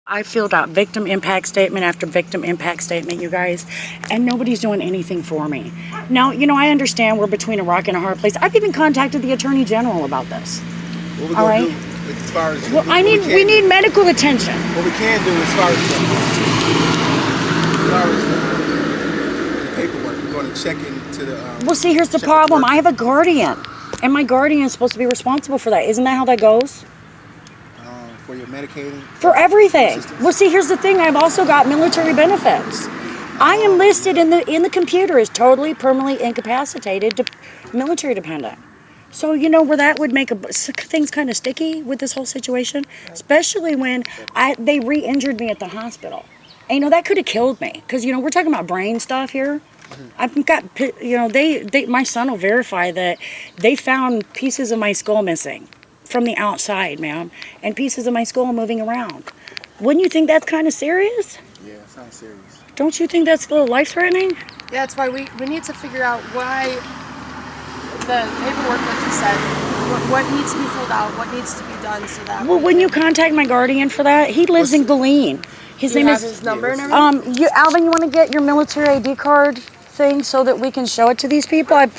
I filled out victim impact statement after victim impact statement, you guys, and nobody's doing anything for me. Now, I understand we're between a rock and a hard place. I've even contacted the Attorney General about this. What we All right? do as far as Well, we need medical attention. what we can do as far as the paperwork, we're going to check into the. Well, see, here's the check problem. work I have a guardian, and my guardian is supposed to be responsible for that. Isn't that how that goes? for your medicating. For everything. assistance. Well, see, here's the thing. I've also got military benefits. I am listed in the computer as totally permanently incapacitated, military dependent. So where that would make things kind of sticky with this whole situation, especially when they re-injured me at the hospital. And that could have killed me because we're talking about brain stuff here. I've got my son will verify that they found pieces of my skull missing from the outside, ma'am, and pieces of my skull moving around. Wouldn't you think that's kind of serious? Yeah, it sounds serious. Don't you think that's a little life-threatening? Yeah, that's why we need to figure out why the paperwork, like you said, what needs to be filled out, what needs to be done so that. Well, when you contact my guardian for that, he lives in Galeen. His name is his number and everything. Alvin. You want to get your military ID card thing so that we can show it to these people? I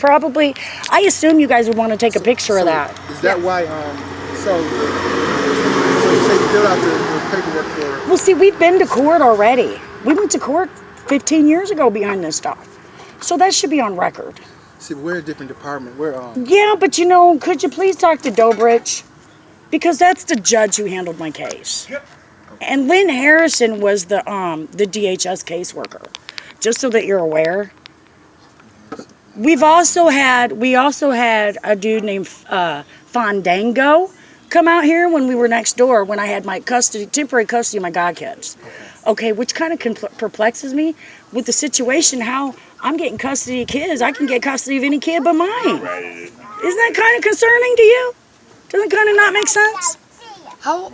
assume you guys would want to take a picture of that. Is that why? So you say you filled out the paperwork for? Well, see, we've been to court already. We went to court 15 years ago behind this stuff, so that should be on record. See, we're a different department. We're Yeah, but could you please talk to Dobrich? Because that's the judge who handled my case. Yep. And Lynn Harrison was the DHS caseworker. Just so that you're aware. We also had a dude named Fandango come out here when we were next door when I had my temporary custody of my godkids. Okay, which kind of perplexes me with the situation how I'm getting custody of kids. I can get custody of any kid but mine. Isn't that kind of concerning to you? Doesn't kind of not make sense? How,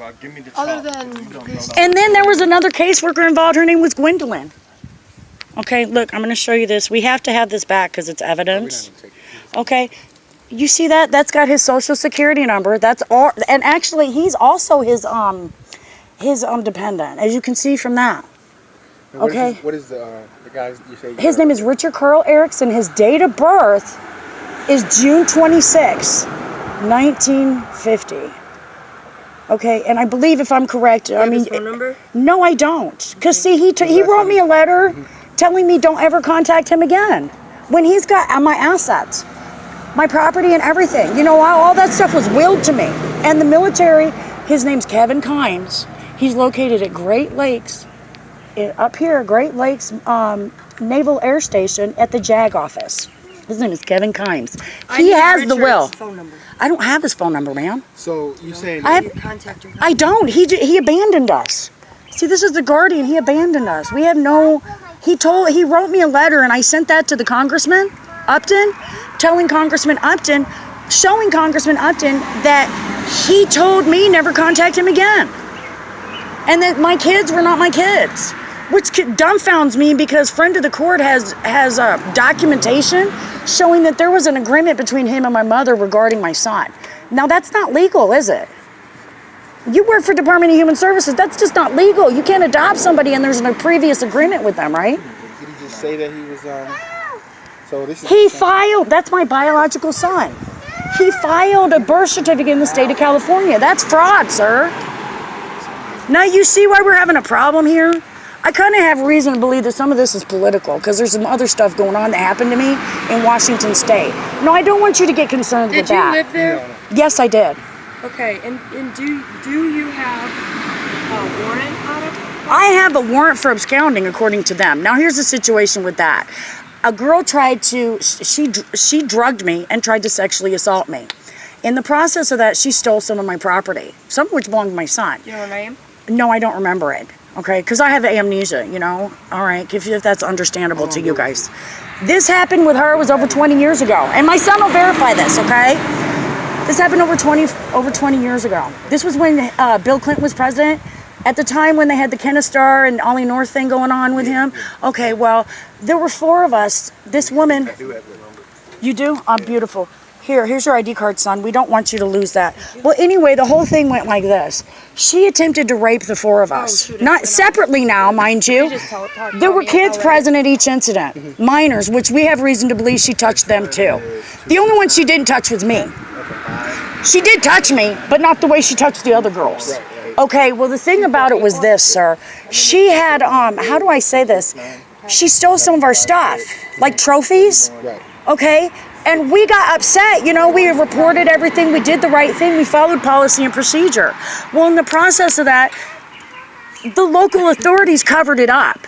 other than these, And then there was another caseworker involved. Her name was Gwendolyn. Okay, look, I'm going to show you this. We have to have this back because it's evidence. Okay, you see that? That's got his social security number. That's all, and actually, he's also his dependent, as you can see from that. Okay. What is the guy's? You say His name is Richard Carl Erickson. His date of birth is June 26, 1950. Okay, and I believe if I'm correct, his phone number? No, I don't. Because see, he wrote me a letter telling me don't ever contact him again. When he's got my assets, my property and everything. All that stuff was willed to me. And the military, his name's Kevin Kimes. He's located at Great Lakes, up here, Great Lakes Naval Air Station at the JAG office. His name is Kevin Kimes. He has the will. Phone number. I don't have his phone number, ma'am. So you saying Contact your I don't. He abandoned us. See, this is the guardian. He abandoned us. We have no. He wrote me a letter, and I sent that to the Congressman Upton, showing Congressman Upton that he told me never contact him again, and that my kids were not my kids, which dumbfounds me because friend of the court has documentation showing that there was an agreement between him and my mother regarding my son. Now that's not legal, is it? You work for Department of Human Services. That's just not legal. You can't adopt somebody and there's no previous agreement with them, right? Did he just say that he was So this is. He filed. That's my biological son. He filed a birth certificate in the state of California. That's fraud, sir. Now you see why we're having a problem here? I kind of have reason to believe that some of this is political because there's some other stuff going on that happened to me in Washington State. No, I don't want you to get concerned with that. Did you live there? Yes, I did. Okay, and do you have a warrant on it? I have a warrant for absconding according to them. Now here's the situation with that. A girl tried to, she drugged me and tried to sexually assault me. In the process of that, she stole some of my property, some of which belonged to my son. Do you know her name? No, I don't remember it. Okay, because I have amnesia, all right, if that's understandable to you guys. This happened with her was over 20 years ago, and my son will verify this, okay? This happened over 20 years ago. This was when Bill Clinton was president, at the time when they had the Kennistar and Ollie North thing going on with him. Okay, well, there were 4 of us. This woman... I do have that number. You do? Oh, beautiful. Here's your ID card, son. We don't want you to lose that. Well, anyway, the whole thing went like this. She attempted to rape the four of us. Not separately now, mind you. There were kids present at each incident. Minors, which we have reason to believe she touched them too. The only one she didn't touch was me. She did touch me, but not the way she touched the other girls. Okay, well, the thing about it was this, sir. She had, how do I say this? She stole some of our stuff, like trophies. Okay? And we got upset, you know, we reported everything, we did the right thing, we followed policy and procedure. Well, in the process of that, the local authorities covered it up.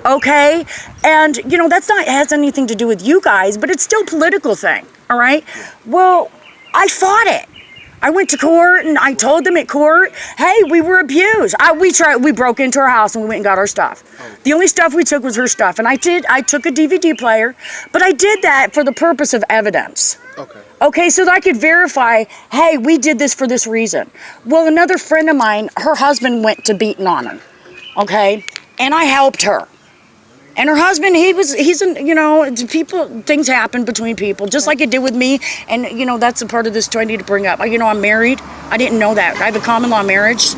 Okay? And, you know, that's not has anything to do with you guys, but it's still a political thing, all right? Well, I fought it. I went to court and I told them at court, hey, we were abused. We broke into her house and we went and got our stuff. The only stuff we took was her stuff. And I took a DVD player, but I did that for the purpose of evidence. Okay, so that I could verify, hey, we did this for this reason. Well, another friend of mine, her husband went to beating on her. Okay, and I helped her. And her husband, things happen between people, just like it did with me. And, you know, that's a part of this too I need to bring up. You know, I'm married. I didn't know that. I have a common law marriage.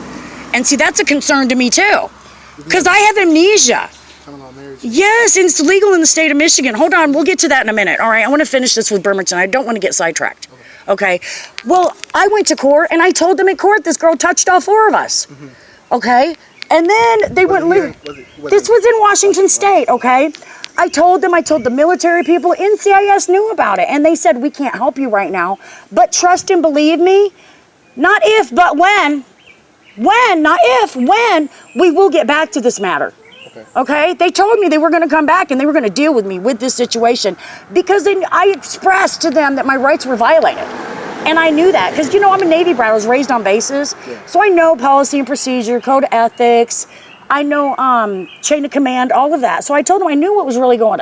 And see, that's a concern to me too. Because I have amnesia. Common law marriage? Yes, and it's legal in the state of Michigan. Hold on, we'll get to that in a minute. All right, I want to finish this with Bremerton. I don't want to get sidetracked. Okay. Well, I went to court and I told them at court this girl touched all four of us. Okay. And then they wouldn't leave. This was in Washington State, okay? I told the military people, NCIS knew about it. And they said, we can't help you right now. But trust and believe me, not if, but when. When, not if, when, we will get back to this matter. Okay? They told me they were going to come back and they were going to deal with me with this situation. Because I expressed to them that my rights were violated. And I knew that because, you know, I'm a Navy brat. I was raised on bases. So I know policy and procedure, code of ethics. I know chain of command, all of that. So I told them I knew what was really going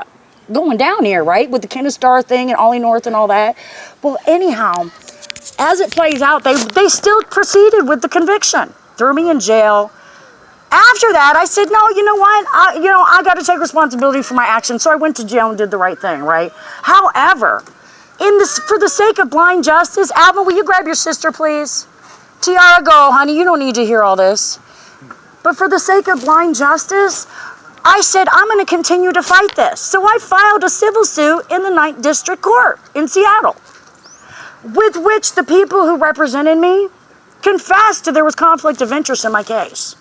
down here, right? With the Kennestar thing and Ollie North and all that. Well, anyhow, as it plays out, they still proceeded with the conviction. Threw me in jail. After that, I said, no, you know what? I got to take responsibility for my actions. So I went to jail and did the right thing, right? However, for the sake of blind justice, Alvin, will you grab your sister, please? Tiara, go, honey. You don't need to hear all this. But for the sake of blind justice, I said, I'm going to continue to fight this. So I filed a civil suit in the 9th District Court in Seattle, with which the people who represented me confessed there was conflict of interest in my case.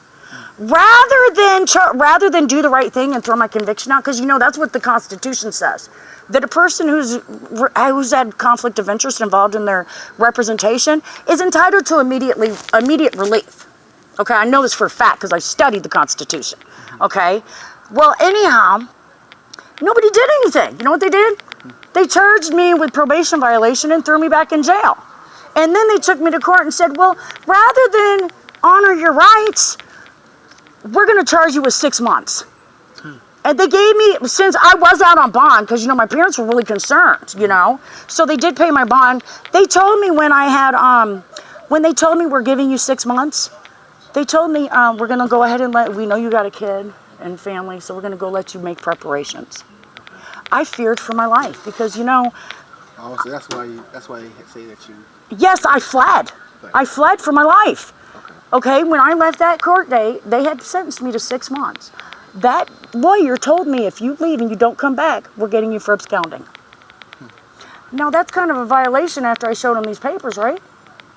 Rather than do the right thing and throw my conviction out, because, you know, that's what the Constitution says. That a person who's had conflict of interest involved in their representation is entitled to immediate relief. Okay, I know this for a fact because I studied the Constitution. Okay, well, anyhow, nobody did anything. You know what they did? They charged me with probation violation and threw me back in jail. And then they took me to court and said, well, rather than honor your rights, we're going to charge you with 6 months. And they gave me, since I was out on bond, because, you know, my parents were really concerned, you know, so they did pay my bond. They told me when they told me we're giving you 6 months, they told me we're going to go ahead and we know you got a kid and family, so we're going to go let you make preparations. I feared for my life because, you know. Oh, so that's why they say that you. Yes, I fled. I fled for my life. Okay, when I left that court date, they had sentenced me to 6 months. That lawyer told me if you leave and you don't come back, we're getting you for absconding. Now that's kind of a violation after I showed him these papers, right?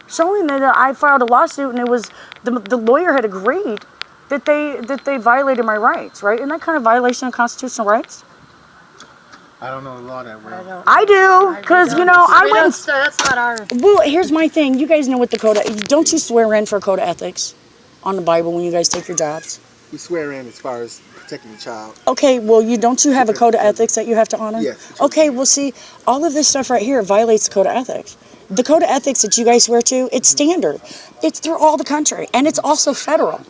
Showing that I filed a lawsuit and it was the lawyer had agreed that they violated my rights, right? Isn't that kind of violation of constitutional rights? I don't know the law that well. I do, because, you know, I went. That's not our. Well, here's my thing. You guys know what the code of. Don't you swear in for a code of ethics on the Bible when you guys take your jobs? We swear in as far as protecting the child. Okay, well, don't you have a code of ethics that you have to honor? Yes. Okay, well, see, all of this stuff right here violates the code of ethics. The code of ethics that you guys swear to, it's standard. It's through all the country, and it's also federal.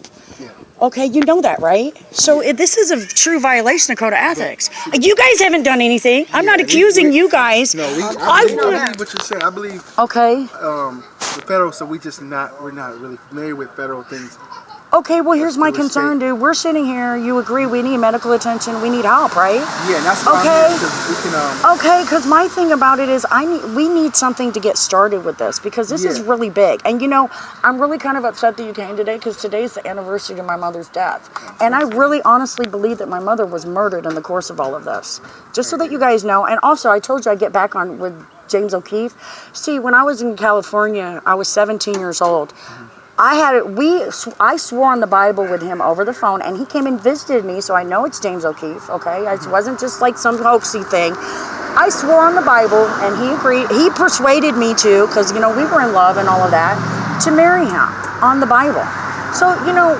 Okay, you know that, right? So this is a true violation of code of ethics. You guys haven't done anything. I'm not accusing you guys. No, I believe what you're saying. I believe. Okay. The federal, so we're not really familiar with federal things. Okay, well, here's That's my the concern, escape. dude. We're sitting here. You agree we need medical attention. We need help, right? Yeah, and that's why Okay. I'm here, 'cause we can, Okay, because my thing about it is we need something to get started with this because this is Yeah. really big. And you know, I'm really kind of upset that you came today because today's the anniversary of my mother's death. And I really honestly believe that my mother was murdered in the course of all of this. Just so that you guys know. And also, I told you I'd get back on with James O'Keefe. See, when I was in California, I was 17 years old. I swore on the Bible with him over the phone, and he came and visited me, so I know it's James O'Keefe, okay? It wasn't just like some hoaxy thing. I swore on the Bible, and he agreed. He persuaded me to, because, you know, we were in love and all of that, to marry him on the Bible. So, you know,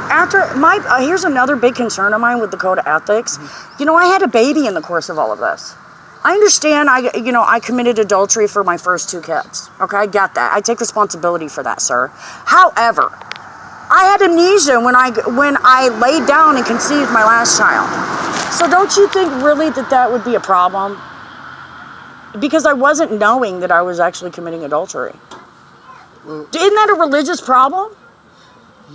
here's another big concern of mine with the Code of Ethics. You know, I had a baby in the course of all of this. I understand I committed adultery for my first 2 kids. Okay, I get that. I take responsibility for that, sir. However, I had amnesia when I laid down and conceived my last child. So don't you think really that would be a problem? Because I wasn't knowing that I was actually committing adultery. well, Isn't that a religious problem?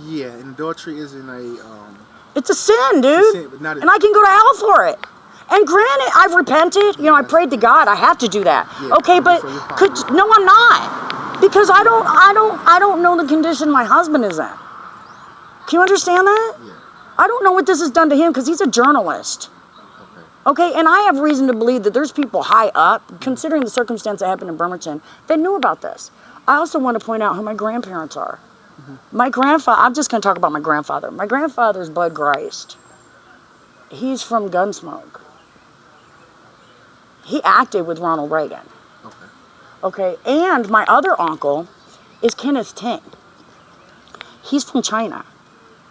yeah, and adultery isn't a, It's a sin, dude. sin, but not a- And I can go to hell for it. And granted, I've repented. You know, I prayed to God. I have to do that. Yeah, Okay, but so you're fine. no, I'm not, because I don't know the condition my husband is in. Can you understand that? Yeah. I don't know what this has done to him because he's a journalist. Okay. Okay, and I have reason to believe that there's people high up, considering the circumstance that happened in Bremerton, that knew about this. I also want to point out who my grandparents are. My grandfather, I'm just going to talk about my grandfather. My grandfather's Bud Greist. He's from Gunsmoke. He acted with Ronald Reagan. Okay. Okay, and my other uncle is Kenneth Ting. He's from China.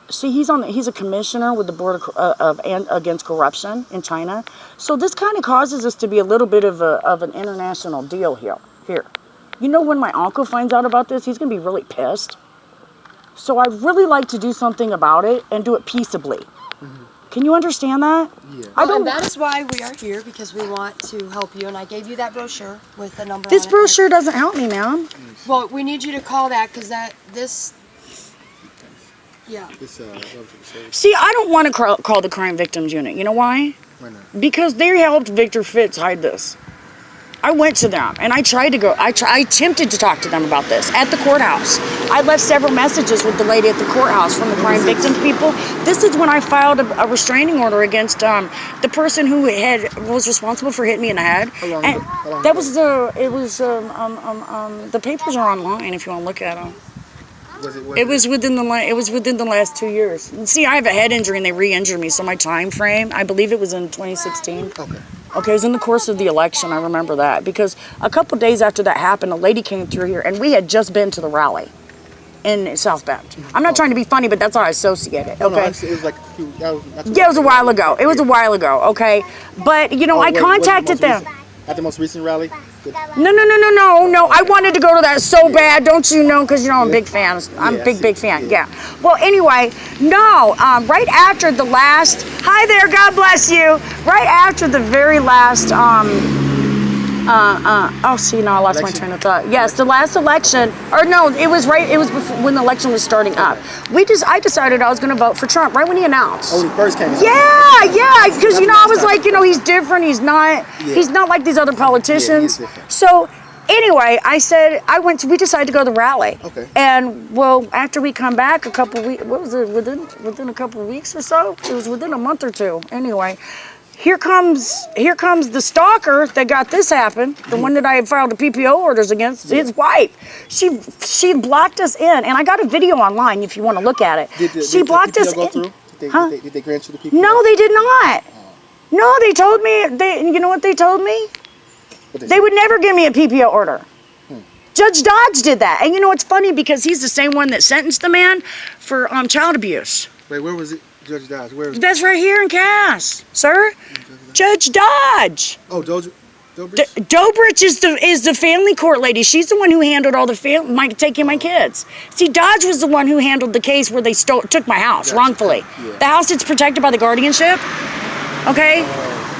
See, he's a commissioner with the Board of Against Corruption in China. So this kind of causes us to be a little bit of an international deal here. You know, when my uncle finds out about this, he's going to be really pissed. So I'd really like to do something about it and do it peaceably. Can you understand that? Yeah. And that is why we are here, because we want to help you. And I gave you that brochure with the number This on it. brochure doesn't help me, man. Well, we need you to call that because yeah. It's, what was I gonna say? See, I don't want to call the Crime Victims Unit. You know why? Why not? Because they helped Victor Fitz hide this. I went to them and I tried to go. I attempted to talk to them about this at the courthouse. I left several messages with the lady at the courthouse from the crime victims people. This is when I filed a restraining order against the person who was responsible for hitting me in the head. How long And ago? How long that ago? was the papers are online if you want to look at them. It was within the last 2 years. See, I have a head injury and they re-injured me, so my time frame, I believe it was in 2016. Okay. Okay, it was in the course of the election. I remember that because a couple days after that happened, a lady came through here, and we had just been to the rally in South Bend. I'm not trying to be funny, but that's how I associate it. No, Okay. actually, it was like a few. That was not too Yeah, it was a while ago. It was a while ago. Okay, but you know, Oh, I wait, was it contacted the most them. recent- At the most recent rally? No. I wanted to go to that so bad. Don't you know? Because you know I'm a big fan. I'm a Yeah, big fan. Yeah. Well, anyway, no. Right after the last. Hi there. God bless you. Right after the very last. Oh, see, now I lost my Election? train of thought. Yes, the last election, or no, it was right. It was before, when the election was starting up. I decided I was going to vote for Trump right when he announced. Oh, when he first came out? Yeah, because you know I was That's like, you know, he's different. He's not like these other politicians. different. So anyway, we decided to go to the rally. Okay. And well, after we come back, a couple weeks, what was it? Within a couple of weeks or so. It was within a month or two. Anyway. Here comes the stalker that got this happen, the one that I had filed the PPO orders against, his wife. She blocked us in, and I got a video online if you want to look at it. She blocked did the us PPO go in. through? Huh? Did they grant you the PPO? No, they did not. No, they told me, you know what they told me? They would never give me a PPO order. Judge Dodge did that. And you know, it's funny because he's the same one that sentenced the man for child abuse. Wait, where was it? Judge Dodge. Where was it? That's right here in Cass, sir. Judge Dodge. Oh, Dobrich? Dobrich is the family court lady. She's the one who handled all taking my kids. See, Dodge was the one who handled the case where they took my house wrongfully. Yeah. The house that's protected by the guardianship. Okay?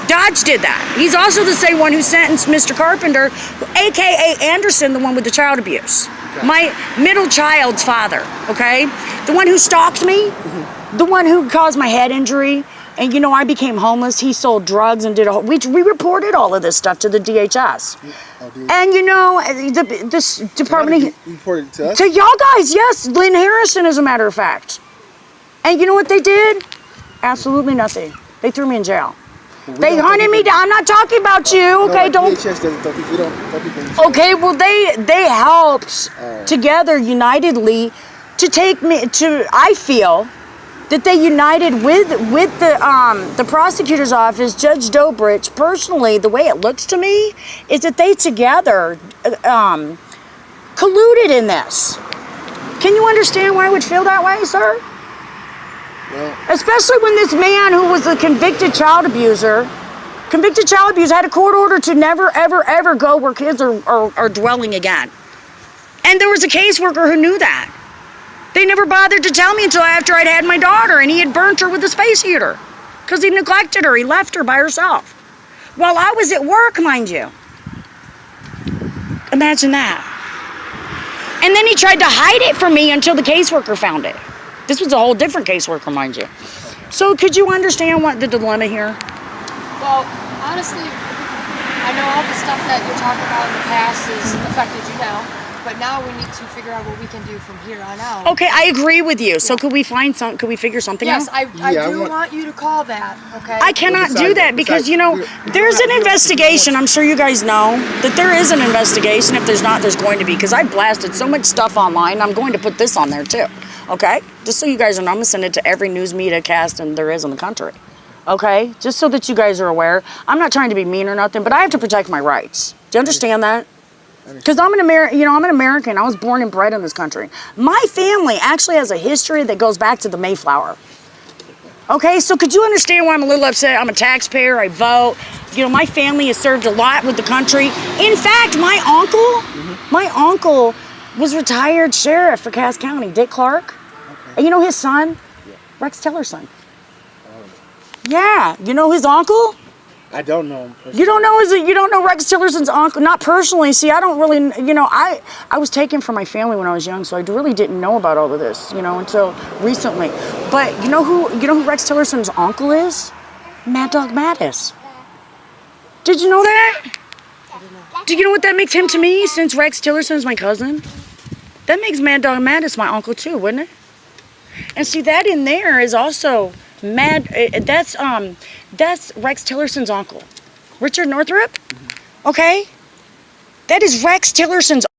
Dodge did that. He's also the same one who sentenced Mr. Carpenter, a.k.a. Anderson, the one with the child abuse. My middle child's father, okay? The one who stalked me, the one who caused my head injury, and you know, I became homeless. He sold drugs and did a whole, we reported all of this stuff to the DHS. Oh, dude. And you know, this department, You reported it to us? to y'all guys, yes, Lynn Harrison, as a matter of fact. And you know what they did? Absolutely nothing. They threw me in jail. They hunted me down. I'm not talking about you, okay? No, Don't. DHS doesn't throw people. We don't throw people in jail. Okay, well they helped together unitedly to take me to. I feel that they united with the prosecutor's office, Judge Dobrich. Personally, the way it looks to me is that they together colluded in this. Can you understand why I would feel that way, sir? Well, Especially when this man who was a convicted child abuser had a court order to never, ever, ever go where kids are dwelling again. And there was a caseworker who knew that. They never bothered to tell me until after I'd had my daughter, and he had burnt her with a space heater because he neglected her. He left her by herself while I was at work, mind you. Imagine that. And then he tried to hide it from me until the caseworker found it. This was a whole different caseworker, mind you. So could you understand what the dilemma here? Well, honestly, I know all the stuff that you're talking about in the past has affected you now, but now we need to figure out what we can do from here on out. Okay, I agree with you. So could we figure something Yes, out? I Yeah, I do want- want you to call that, okay? I cannot besides do that- that because, besides- you know, we're there's not an doing what investigation. you I'm sure you guys know that there is an investigation. If there's not, there's going to be, because I blasted so much stuff online. I'm going to put this on there too. Okay? Just so you guys are know, I'm going to send it to every news media cast and there is in the country. Okay? Just so that you guys are aware. I'm not trying to be mean or nothing, but I have to protect my rights. Do you understand that? Because I'm an American. I was born and bred in this country. My family actually has a history that goes back to the Mayflower. Okay, so could you understand why I'm a little upset? I'm a taxpayer, I vote. You know, my family has served a lot with the country. In fact, my uncle was retired sheriff for Cass County, Dick Clark. And you know his son? Rex Tillerson. Yeah, you know his uncle? I don't know him. You don't know Rex Tillerson's uncle? Not personally. See, I don't really, you know, I was taken from my family when I was young, so I really didn't know about all of this, you know, until recently. But you know who Rex Tillerson's uncle is? Mad Dog Mattis. Did you know that? Do you know what that makes him to me? Since Rex Tillerson's my cousin, that makes Mad Dog Mattis my uncle too, wouldn't it? And see, that in there is also that's Rex Tillerson's uncle, Richard Northrup. Okay, that is Rex Tillerson's